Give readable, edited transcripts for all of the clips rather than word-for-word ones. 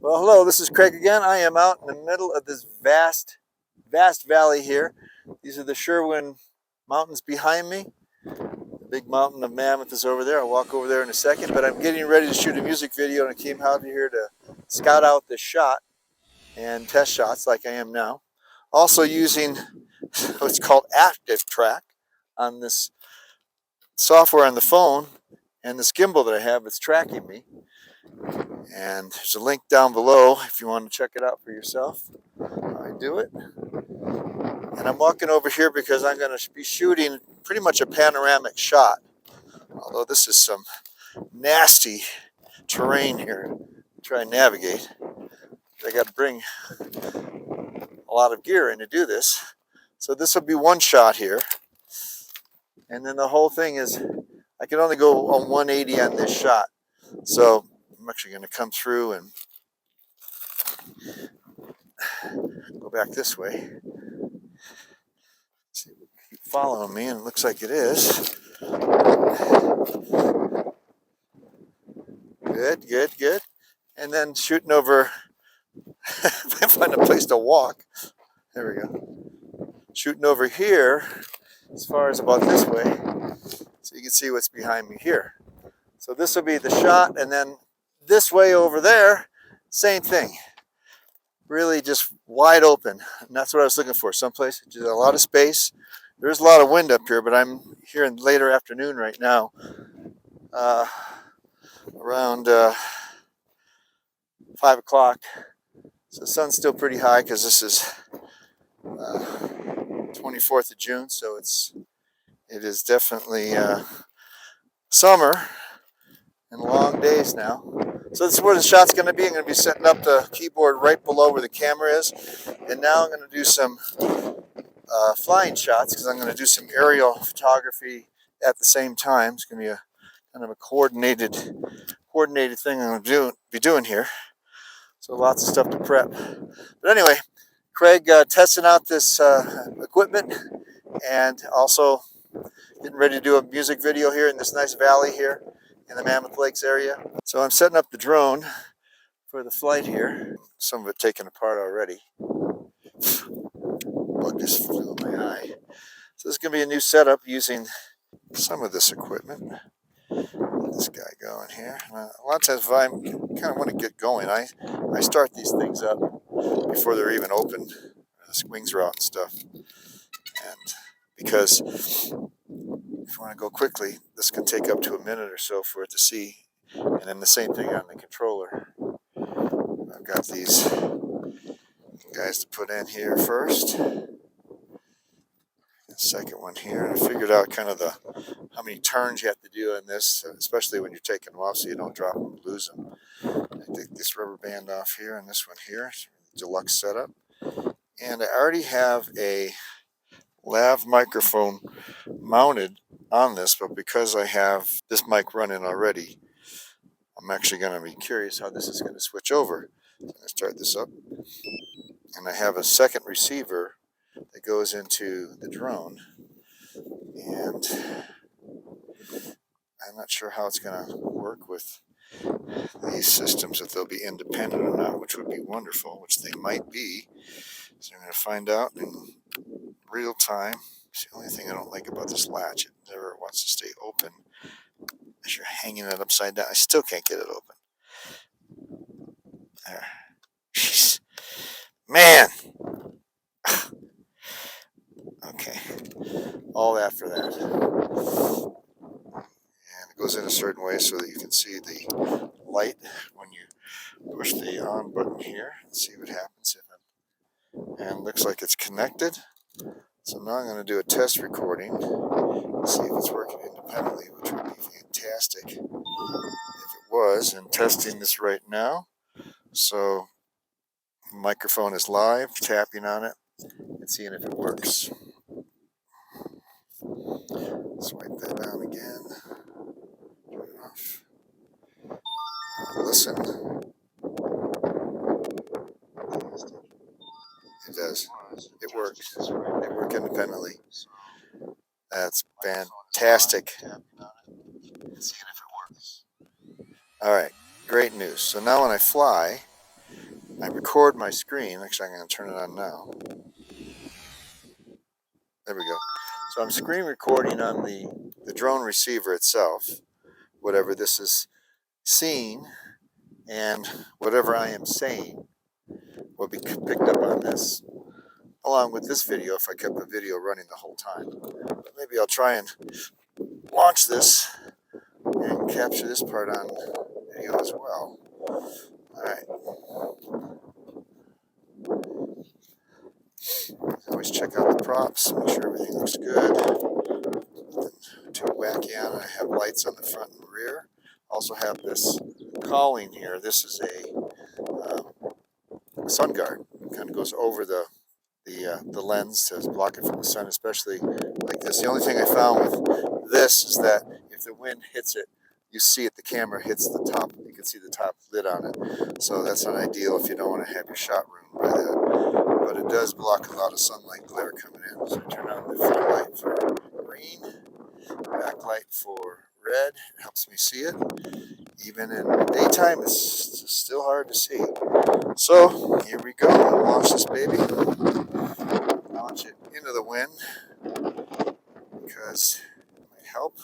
Well, hello, this is Craig again. I am out in the middle of this vast valley here. These are the Sherwin Mountains behind me. The big mountain of Mammoth is over there. I'll walk over there in a second, but I'm getting ready to shoot a music video, and I came out here to scout out this shot and test shots like I am now. Also using what's called Active Track on this software on the phone, and this gimbal that I have that's tracking me. And there's a link down below if you want to check it out for yourself. I do it. And I'm walking over here because I'm going to be shooting pretty much a panoramic shot. Although this is some nasty terrain here to try and navigate. I got to bring a lot of gear in to do this. So this will be one shot here. And then the whole thing is, I can only go on 180 on this shot. So I'm actually going to come through and go back this way. See, keep following me, and it looks like it is. Good. And then shooting over, if I find a place to walk. There we go. Shooting over here, as far as about this way, so you can see what's behind me here. So this will be the shot, and then this way over there, same thing. Really just wide open, and that's what I was looking for. Someplace just a lot of space. There's a lot of wind up here, but I'm here in later afternoon right now, around 5 o'clock. So the sun's still pretty high because this is 24th of June, so it is definitely summer and long days now. So this is where the shot's going to be. I'm going to be setting up the keyboard right below where the camera is, and now I'm going to do some flying shots because I'm going to do some aerial photography at the same time. It's going to be a kind of a coordinated thing I'm going to be doing here. So lots of stuff to prep. But anyway, Craig testing out this equipment, and also getting ready to do a music video here in this nice valley here in the Mammoth Lakes area. So I'm setting up the drone for the flight here. Some of it taken apart already. Bug just flew in my eye. So this is going to be a new setup using some of this equipment. Get this guy going here. A lot of times if I kind of want to get going, I start these things up before they're even open. The wings are out and stuff. And because if you want to go quickly, this can take up to a minute or so for it to see. And then the same thing on the controller. I've got these guys to put in here first. The second one here. And I figured out kind of how many turns you have to do in this, especially when you're taking them off so you don't drop them and lose them. I take this rubber band off here and this one here. Deluxe setup. And I already have a lav microphone mounted on this, but because I have this mic running already, I'm actually going to be curious how this is going to switch over. So I'm going to start this up, and I have a second receiver that goes into the drone, and I'm not sure how it's going to work with these systems, if they'll be independent or not, which would be wonderful, which they might be. So I'm going to find out in real time. It's the only thing I don't like about this latch. It never wants to stay open as you're hanging it upside down. I still can't get it open. There. Jeez. Man! Okay. All that for that. And it goes in a certain way so that you can see the light when you push the on button here. Let's see what happens. And it looks like it's connected. So now I'm going to do a test recording, see if it's working independently, which would be fantastic if it was. And testing this right now. So the microphone is live, tapping on it and seeing if it works. Swipe that down again. Turn it off. Listen. It does. It works. They work independently. That's fantastic. All right, great news. So now when I fly, I record my screen. Actually, I'm going to turn it on now. There we go. So I'm screen recording on the drone receiver itself, whatever this is seeing, and whatever I am saying will be picked up on this, along with this video if I kept the video running the whole time. But maybe I'll try and launch this and capture this part on video as well. Alright. Always check out the props, make sure everything looks good. Nothing too wacky on it. I have lights on the front and rear. Also have this Colley here. This is a sun guard. It kind of goes over the lens to block it from the sun, especially like this. The only thing I found with this is that if the wind hits it, you see it, the camera hits the top. You can see the top lid on it. So that's not ideal if you don't want to have your shot ruined by that. But it does block a lot of sunlight glare coming in. So I turn on the front light for green, backlight for red. It helps me see it. Even in the daytime, it's still hard to see. So here we go. I'll launch this baby. Launch it into the wind because it might help.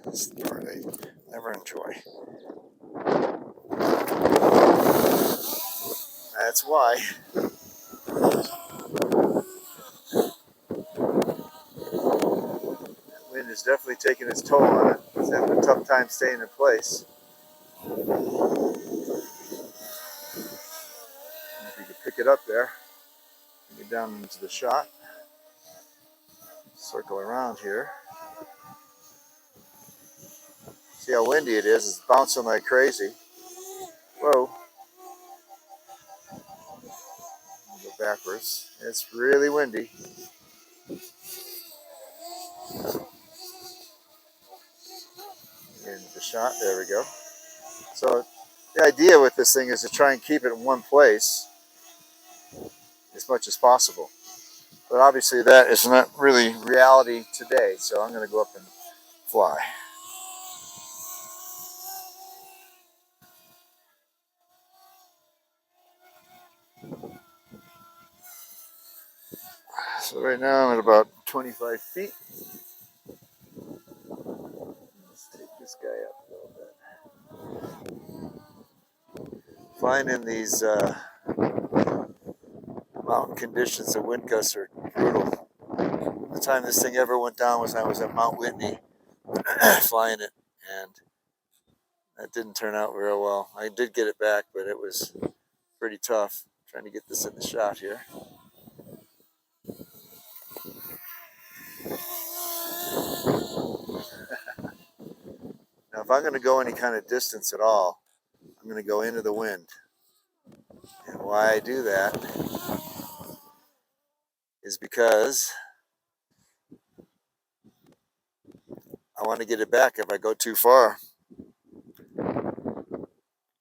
This is the part I never enjoy. That's why. That wind is definitely taking its toll on it. It's having a tough time staying in place. If you can pick it up there, get down into the shot. Circle around here. See how windy it is. It's bouncing like crazy. Whoa. I'll go backwards. It's really windy. Into the shot. There we go. So the idea with this thing is to try and keep it in one place as much as possible. But obviously that is not really reality today. So I'm going to go up and fly. So right now I'm at about 25 feet. Let's take this guy up a little bit. Flying in these mountain conditions, the wind gusts are brutal. The time this thing ever went down was when I was at Mount Whitney flying it, and that didn't turn out real well. I did get it back, but it was pretty tough trying to get this in the shot here. Now, if I'm going to go any kind of distance at all, I'm going to go into the wind. And why I do that is because I want to get it back if I go too far.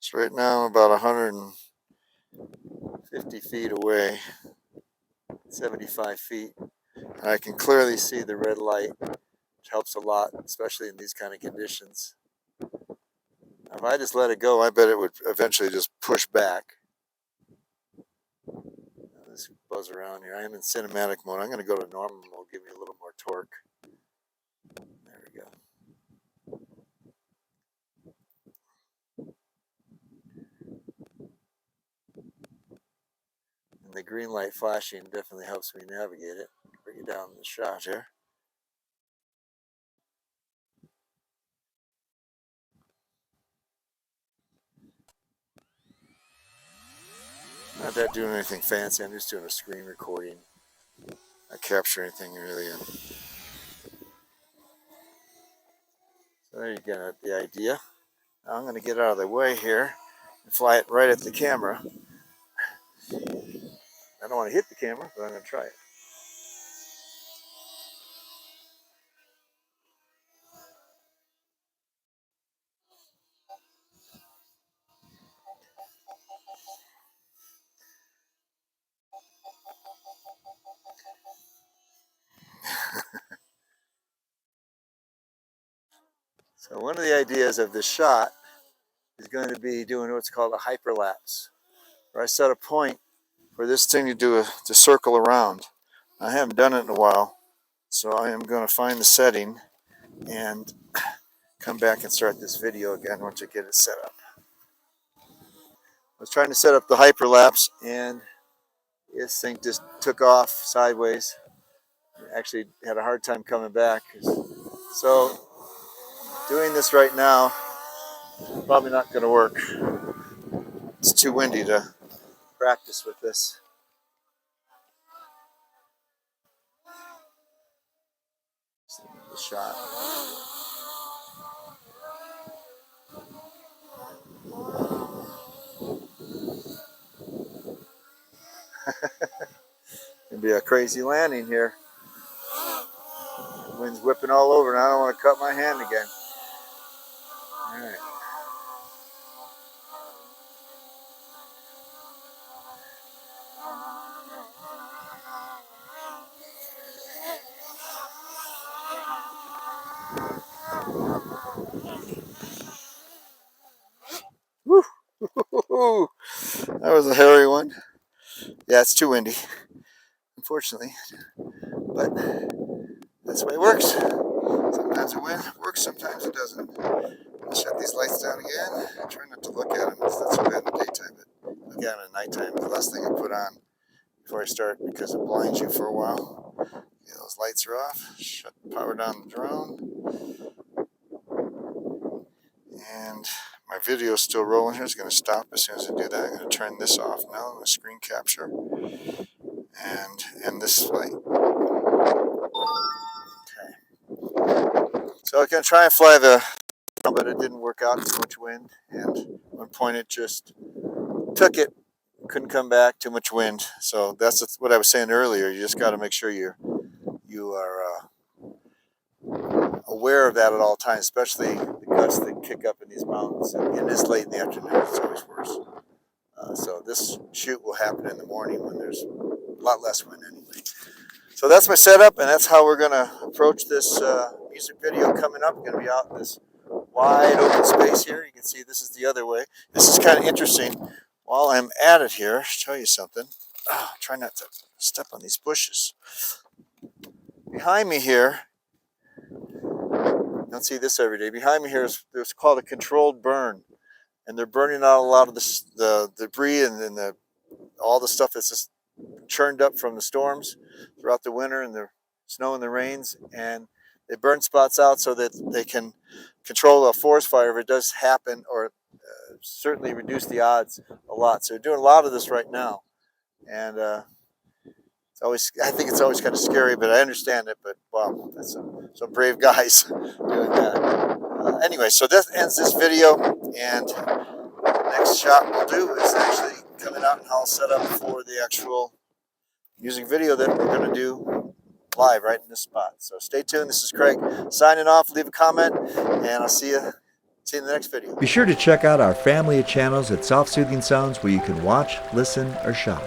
So right now I'm about 150 feet away, 75 feet. And I can clearly see the red light, which helps a lot, especially in these kind of conditions. If I just let it go, I bet it would eventually just push back. Let's buzz around here. I am in cinematic mode. I'm going to go to normal mode, give me a little more torque. There we go. And the green light flashing definitely helps me navigate it. Bring it down in the shot here. Not that doing anything fancy. I'm just doing a screen recording. Not capture anything really. So there you go, the idea. Now I'm going to get out of the way here and fly it right at the camera. I don't want to hit the camera, but I'm going to try it. So one of the ideas of this shot is going to be doing what's called a hyperlapse, where I set a point for this thing to circle around. I haven't done it in a while, so I am going to find the setting and come back and start this video again once I get it set up. I was trying to set up the hyperlapse and this thing just took off sideways. Actually had a hard time coming back. So doing this right now is probably not going to work. It's too windy to practice with this. The shot. It'll be a crazy landing here. The wind's whipping all over and I don't want to cut my hand again. All right. Woo! That was a hairy one. Yeah, it's too windy, unfortunately, but that's the way it works. Sometimes it works, sometimes it doesn't. I'll shut these lights down again. Try not to look at them. It's not so bad in the daytime, but look at them at nighttime. The last thing I put on before I start because it blinds you for a while. Yeah, those lights are off. Shut power down the drone. And my video is still rolling here. It's going to stop as soon as I do that. I'm going to turn this off now. I'm going to screen capture and end this flight. Okay. So I'm going to try and fly the drone, but it didn't work out. Too much wind. And at one point it just took it. Couldn't come back. Too much wind. So that's what I was saying earlier. You just got to make sure you are aware of that at all times, especially the gusts that kick up in these mountains. And it's late in the afternoon, it's always worse. So this shoot will happen in the morning when there's a lot less wind anyway. So that's my setup, and that's how we're going to approach this music video coming up. We're going to be out in this wide open space here. You can see this is the other way. This is kind of interesting. While I'm at it here, I'll show you something. Try not to step on these bushes. Behind me here, you don't see this every day. Behind me here is what's called a controlled burn, and they're burning out a lot of the debris and all the stuff that's just churned up from the storms throughout the winter and the snow and the rains, and they burn spots out so that they can control a forest fire if it does happen, or certainly reduce the odds a lot. So they're doing a lot of this right now, and I think it's always kind of scary, but I understand it. But wow, that's some brave guys doing that. Anyway, so that ends this video, and the next shot we'll do is actually coming out and I'll set up for the actual music video that we're going to do live right in this spot. So stay tuned. This is Craig signing off. Leave a comment, and I'll see you in the next video. Be sure to check out our family of channels at Soft Soothing Sounds, where you can watch, listen, or shop.